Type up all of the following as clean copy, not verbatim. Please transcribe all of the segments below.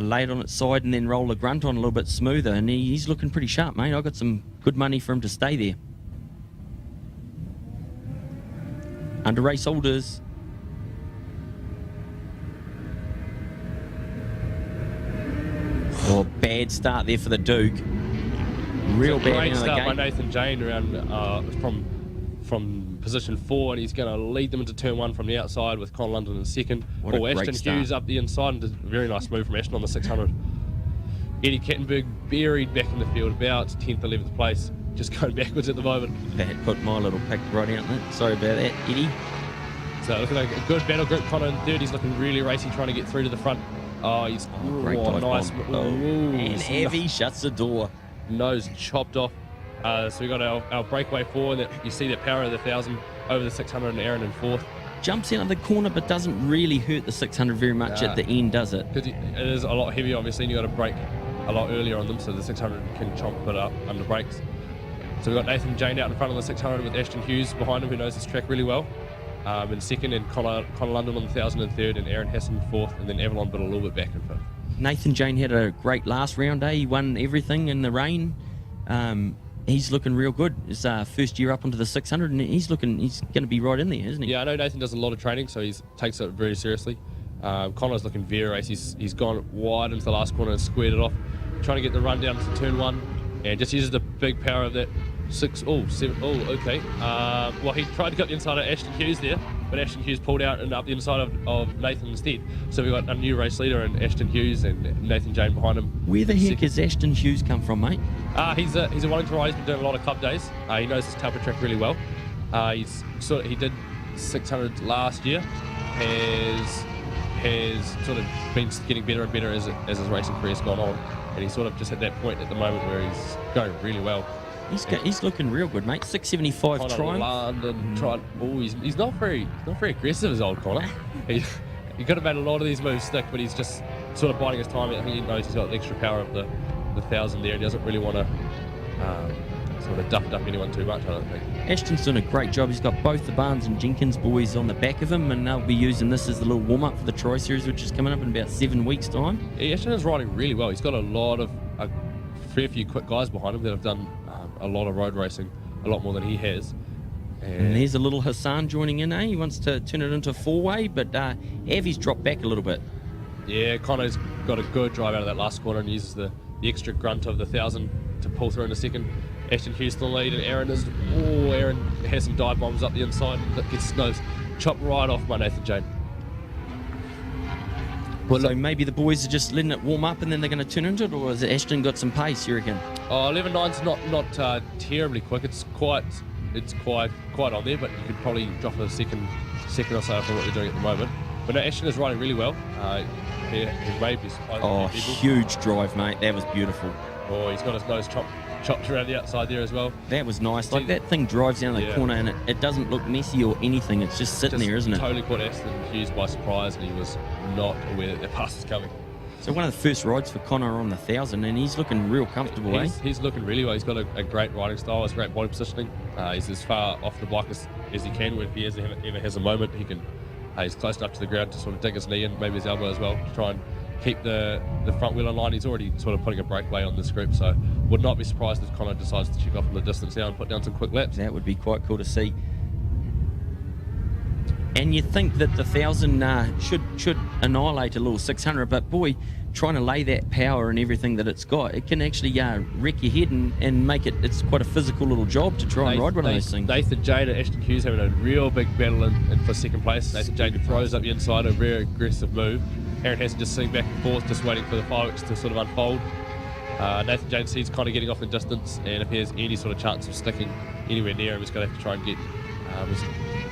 lay it on its side and then roll the grunt on a little bit smoother, and he's looking pretty sharp, mate. I got some good money for him to stay there. Under race orders. Oh, bad start there for the Duke. Real bad great start by Nathan Jane around from position 4, and he's going to lead them into turn 1 from the outside with Con London in second. Ashton Hughes up the inside, and a very nice move from Ashton on the 600. Eddie Kettenberg buried back in the field, about 10th, 11th place, just going backwards at the moment. That put my little pick right out there. Sorry about that, Eddie. So looking like a good battle group. Connor in third, he's looking really racy, trying to get through to the front. Oh, he's great dive nice. bomb. And heavy shuts the door. Nose chopped off. So we got our breakaway 4, that you see that power of the 1,000 over the 600, and Aaron in 4th. Jumps out of the corner but doesn't really hurt the 600 very much at the end, does it? Because it is a lot heavier, obviously, and you got to brake a lot earlier on them, so the 600 can chomp it up under brakes. So we've got Nathan Jane out in front of the 600 with Ashton Hughes behind him, who knows this track really well. In second, and Connor London on the 1,000 in third, and Aaron Hassan 4th, and then Avalon but a little bit back in 5th. Nathan Jane had a great last round, He won everything in the rain. He's looking real good. His first year up onto the 600, and he's going to be right in there, isn't he? Yeah, I know Nathan does a lot of training, so he takes it very seriously. Connor's looking very race. He's gone wide into the last corner and squared it off, trying to get the run down to turn 1, and just uses the big power of that 7. Okay. Well, he tried to cut the inside of Ashton Hughes there, but Ashton Hughes pulled out and up the inside of Nathan instead. So we've got a new race leader in Ashton Hughes and Nathan Jane behind him. Where the heck has Ashton Hughes come from, mate? He's a Wellington rider. He's been doing a lot of club days. He knows his Taupo track really well. He did 600 last year. Has sort of been getting better and better as his racing career's gone on, and he's sort of just at that point at the moment where he's going really well. He's looking real good, mate. 675 Triumph. He's not very aggressive, as old Connor. He could have made a lot of these moves stick, but he's just sort of biding his time. I think he knows he's got the extra power of the 1,000 there, and he doesn't really want to sort of duff up anyone too much, I don't think. Ashton's doing a great job. He's got both the Barnes and Jenkins boys on the back of him, and they'll be using this as a little warm-up for the Tri Series, which is coming up in about 7 weeks' time. Yeah, Ashton is riding really well. He's got a fair few quick guys behind him that have done a lot of road racing, a lot more than he has. And there's a little Hassan joining in, He wants to turn it into a 4-way, but Avi's dropped back a little bit. Yeah, Connor's got a good drive out of that last corner and uses the extra grunt of the 1,000 to pull through in a second. Ashton Hughes still lead, and Aaron has some dive bombs up the inside that gets his nose chopped right off by Nathan Jane. Well, so maybe the boys are just letting it warm up and then they're going to turn into it, or has Ashton got some pace, you reckon? 11.9's not terribly quick. It's quite on there, but you could probably drop a second or so from what they're doing at the moment. But no, Ashton is riding really well. He may be surprised. Oh, huge drive, mate. That was beautiful. Oh, he's got his nose chopped around the outside there as well. That was nice. Like, that thing drives down the corner, and it doesn't look messy or anything. It's just sitting there, isn't it? Totally caught Ashton Hughes by surprise, and he was not aware that their pass was coming. So one of the first rides for Connor on the 1,000, and he's looking real comfortable, He's looking really well. He's got a great riding style. He's great body positioning. He's as far off the bike as he can. When he ever has a moment, he can. He's close enough to the ground to sort of dig his knee and maybe his elbow as well to try and keep the front wheel in line. He's already sort of putting a breakaway on this group, so would not be surprised if Connor decides to check off in the distance now and put down some quick laps. That would be quite cool to see. And you think that the 1,000 should annihilate a little 600, but boy, trying to lay that power and everything that it's got, it can actually wreck your head and make it's quite a physical little job to try and ride one of those things. Nathan Jane and Ashton Hughes having a real big battle in for second place. Nathan Jane throws up the inside, a very aggressive move. Aaron Hassan just sitting back and forth, just waiting for the fireworks to sort of unfold. Nathan Jane sees kind of getting off in distance, and if he has any sort of chance of sticking anywhere near him, he's going to have to try and get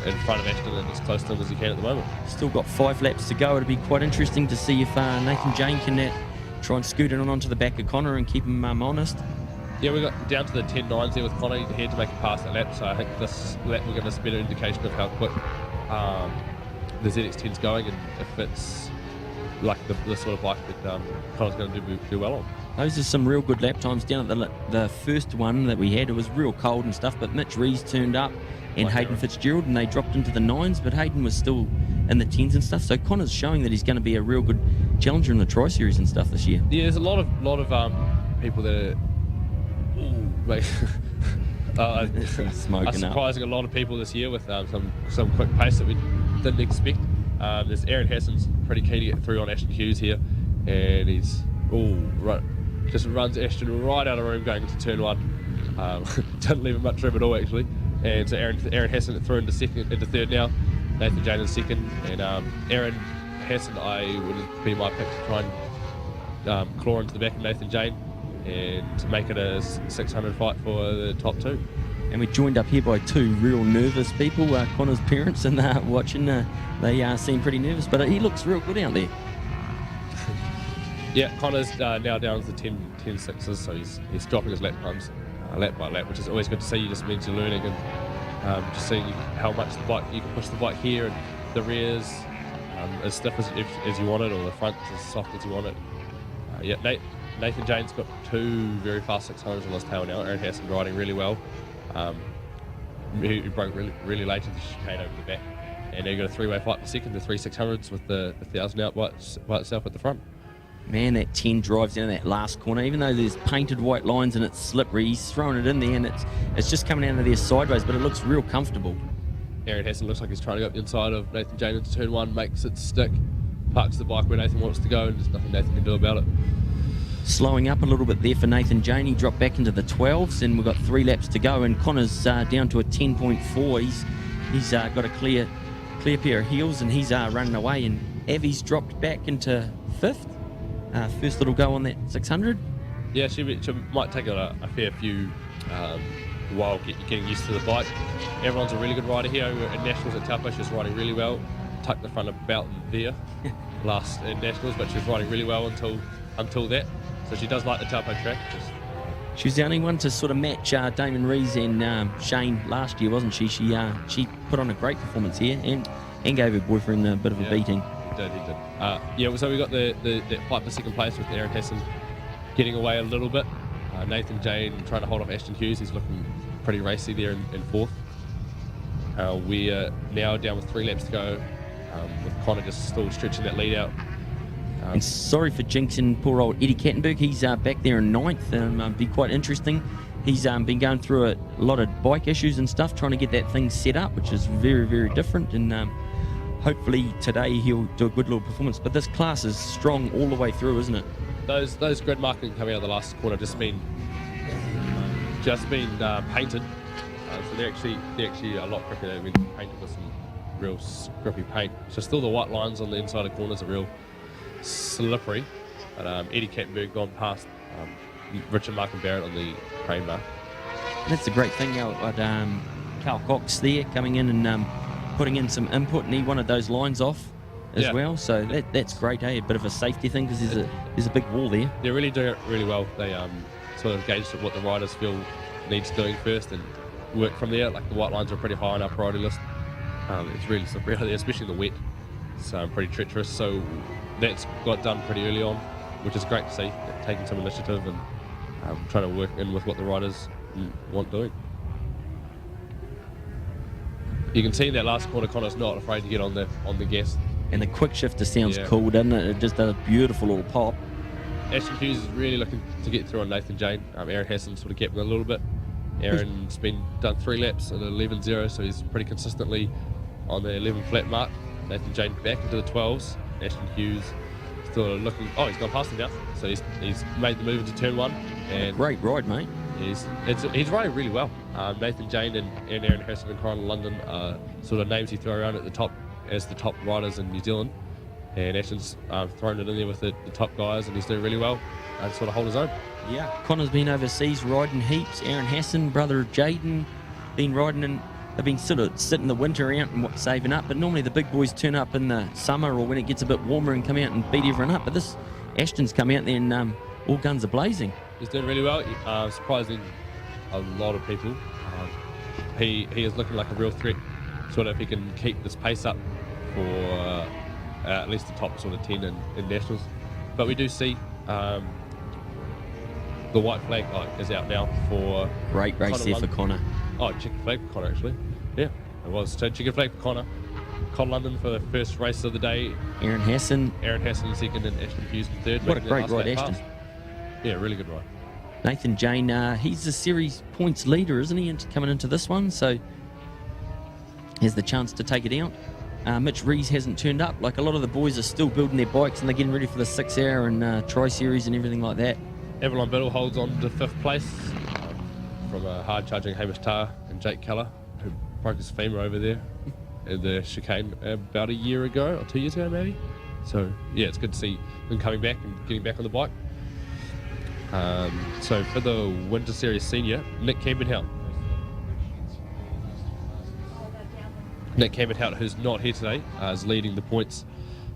in front of Ashton and as close to him as he can at the moment. Still got 5 laps to go. It'll be quite interesting to see if Nathan Jane can try and scoot it onto the back of Connor and keep him honest. Yeah, we got down to the 10.9s there with Connor here to make it past that lap, so I think this lap will give us a better indication of how quick the ZX10's going, and if it's like the sort of bike that Connor's going to do well on. Those are some real good lap times down at the first one that we had. It was real cold and stuff, but Mitch Rees turned up and Hayden Fitzgerald, and they dropped into the 9s, but Hayden was still in the 10s and stuff. So Connor's showing that he's going to be a real good challenger in the Tri Series and stuff this year. Yeah, there's a lot of people that are like, Smoking up. surprising a lot of people this year with some quick pace that we didn't expect. There's Aaron Hassan's pretty keen to get through on Ashton Hughes here, and he's just runs Ashton right out of room going into turn one. Didn't leave him much room at all actually. And so Aaron Hassan through into third now. Nathan Jane in second, and Aaron Hassan would be my pick to try and claw into the back of Nathan Jane and to make it a 600 fight for the top two. And we're joined up here by two real nervous people, Connor's parents, and watching. They seem pretty nervous, but he looks real good out there. Yeah, Connor's now down to 10.6s, so he's dropping his lap times lap by lap, which is always good to see. It just means you're learning and just seeing how much the bike you can push the bike here, and the rear's as stiff as you want it, or the front's as soft as you want it. Nathan Jane's got two very fast 600s on his tail now. Aaron Hassan riding really well. He broke really late into the chicane over the back, and they got a three-way fight for second, the 3/600s with the 1,000 out by itself at the front. Man, that 10 drives down that last corner, even though there's painted white lines and it's slippery, he's throwing it in there, and it's just coming out of there sideways, but it looks real comfortable. Aaron Hassan looks like he's trying to go up the inside of Nathan Jane into turn one, makes it stick, parks the bike where Nathan wants to go, and there's nothing Nathan can do about it. Slowing up a little bit there for Nathan Jane. He dropped back into the 12s, and we've got 3 laps to go, and Connor's down to a 10.4. He's got a clear pair of heels, and he's running away, and Avi's dropped back into 5th. First little go on that 600. Yeah, she might take a fair few while getting used to the bike. Everyone's a really good rider here. At Nationals at Taupo, she's riding really well. Tucked the front about there last at Nationals, but she's riding really well until that. So she does like the Taupo track. She was the only one to sort of match Damon Rees and Shane last year, wasn't she? She put on a great performance here and gave her boyfriend a bit of a beating. He did. So we got that fight for second place with Aaron Hassan getting away a little bit. Nathan Jane trying to hold off Ashton Hughes. He's looking pretty racy there in 4th. We are now down with 3 laps to go, with Connor just still stretching that lead out. And sorry for jinxing poor old Eddie Kattenberg. He's back there in 9th, and be quite interesting. He's been going through a lot of bike issues and stuff, trying to get that thing set up, which is very, very different. And hopefully today he'll do a good little performance. But this class is strong all the way through, isn't it? Those grid marking coming out of the last corner just been painted. So they're actually a lot quicker. They've been painted with some real grippy paint. So still the white lines on the inside of corners are real slippery. But Eddie Kattenberg gone past Richard Mark and Barrett on the crane mark. And that's the great thing now. Carl Cox there coming in and putting in some input, and he wanted those lines off as well. So that's great, eh? A bit of a safety thing because there's a big wall there. They're really doing it really well. They sort of gauged what the riders feel needs doing first and work from there. Like the white lines are pretty high on our priority list. It's really slippery out there, especially in the wet. So pretty treacherous. So that's got done pretty early on, which is great to see. Taking some initiative and trying to work in with what the riders want doing. You can see in that last corner, Connor's not afraid to get on the gas. And the quick shifter sounds cool, doesn't it? It just does a beautiful little pop. Ashton Hughes is really looking to get through on Nathan Jane. Aaron Hassan sort of kept him a little bit. Aaron's been done 3 laps at 11.0, so he's pretty consistently on the 11 flat mark. Nathan Jane back into the 12s. Ashton Hughes still looking. Oh, he's gone past him now. So he's made the move into turn 1. And great ride, mate. He's riding really well. Nathan Jane and Aaron Hassan and Corin London are sort of names you throw around at the top as the top riders in New Zealand. And Ashton's thrown it in there with the top guys, and he's doing really well and sort of hold his own. Yeah, Connor's been overseas riding heaps. Aaron Hassan, brother of Jaden, been riding in. They've been sort of sitting the winter out and saving up, but normally the big boys turn up in the summer or when it gets a bit warmer and come out and beat everyone up. But this Ashton's come out there and all guns are blazing. He's doing really well, surprising a lot of people. He is looking like a real threat, sort of if he can keep this pace up for at least the top sort of 10 in Nationals. But we do see the white flag is out now for... Great race there for Connor. Oh, chicken flag for Connor, actually. Yeah, it was. So chicken flag for Connor. Con London for the first race of the day. Aaron Hassan. Aaron Hassan in second and Ashton Hughes in third. What a making that great last ride, lap Ashton. past. Yeah, really good ride. Nathan Jane, he's the series points leader, isn't he, coming into this one? So he has the chance to take it out. Mitch Rees hasn't turned up. Like, a lot of the boys are still building their bikes and they're getting ready for the 6 hour and tri-series and everything like that. Avalon Biddle holds on to 5th place from a hard-charging Hamish Tarr and Jake Keller, who broke his femur over there in the chicane about a year ago, or 2 years ago maybe. So, yeah, it's good to see them coming back and getting back on the bike. So for the Winter Series Senior, Nick Camberhout. Nick Camberhout, who's not here today, is leading the points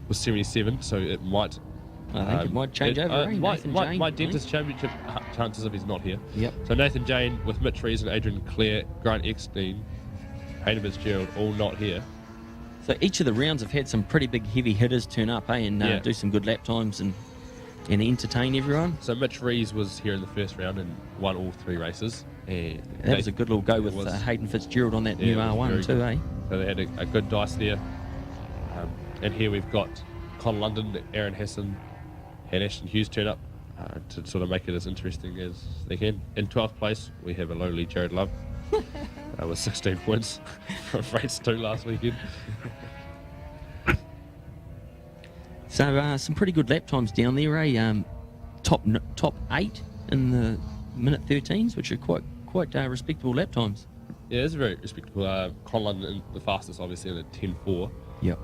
with 77, so it might... I think it might change over, might dent his championship chances if he's not here. Yep. So Nathan Jane with Mitch Rees and Adrian Clare, Grant Eckstein, Hayden Fitzgerald, all not here. So each of the rounds have had some pretty big heavy hitters turn up, and do some good lap times and entertain everyone. So Mitch Rees was here in the first round and won all 3 races. And that was a good little go with Hayden Fitzgerald on that new R1 too, eh? So they had a good dice there. And here we've got Con London, Aaron Hassan and Ashton Hughes turn up to sort of make it as interesting as they can. In 12th place, we have a lowly Jared Love with 16 points from race 2 last weekend. So some pretty good lap times down there, eh? Top 8 in the minute 13s, which are quite respectable lap times. Yeah, it's very respectable. Con London, the fastest, obviously, in a 10.4. Yep.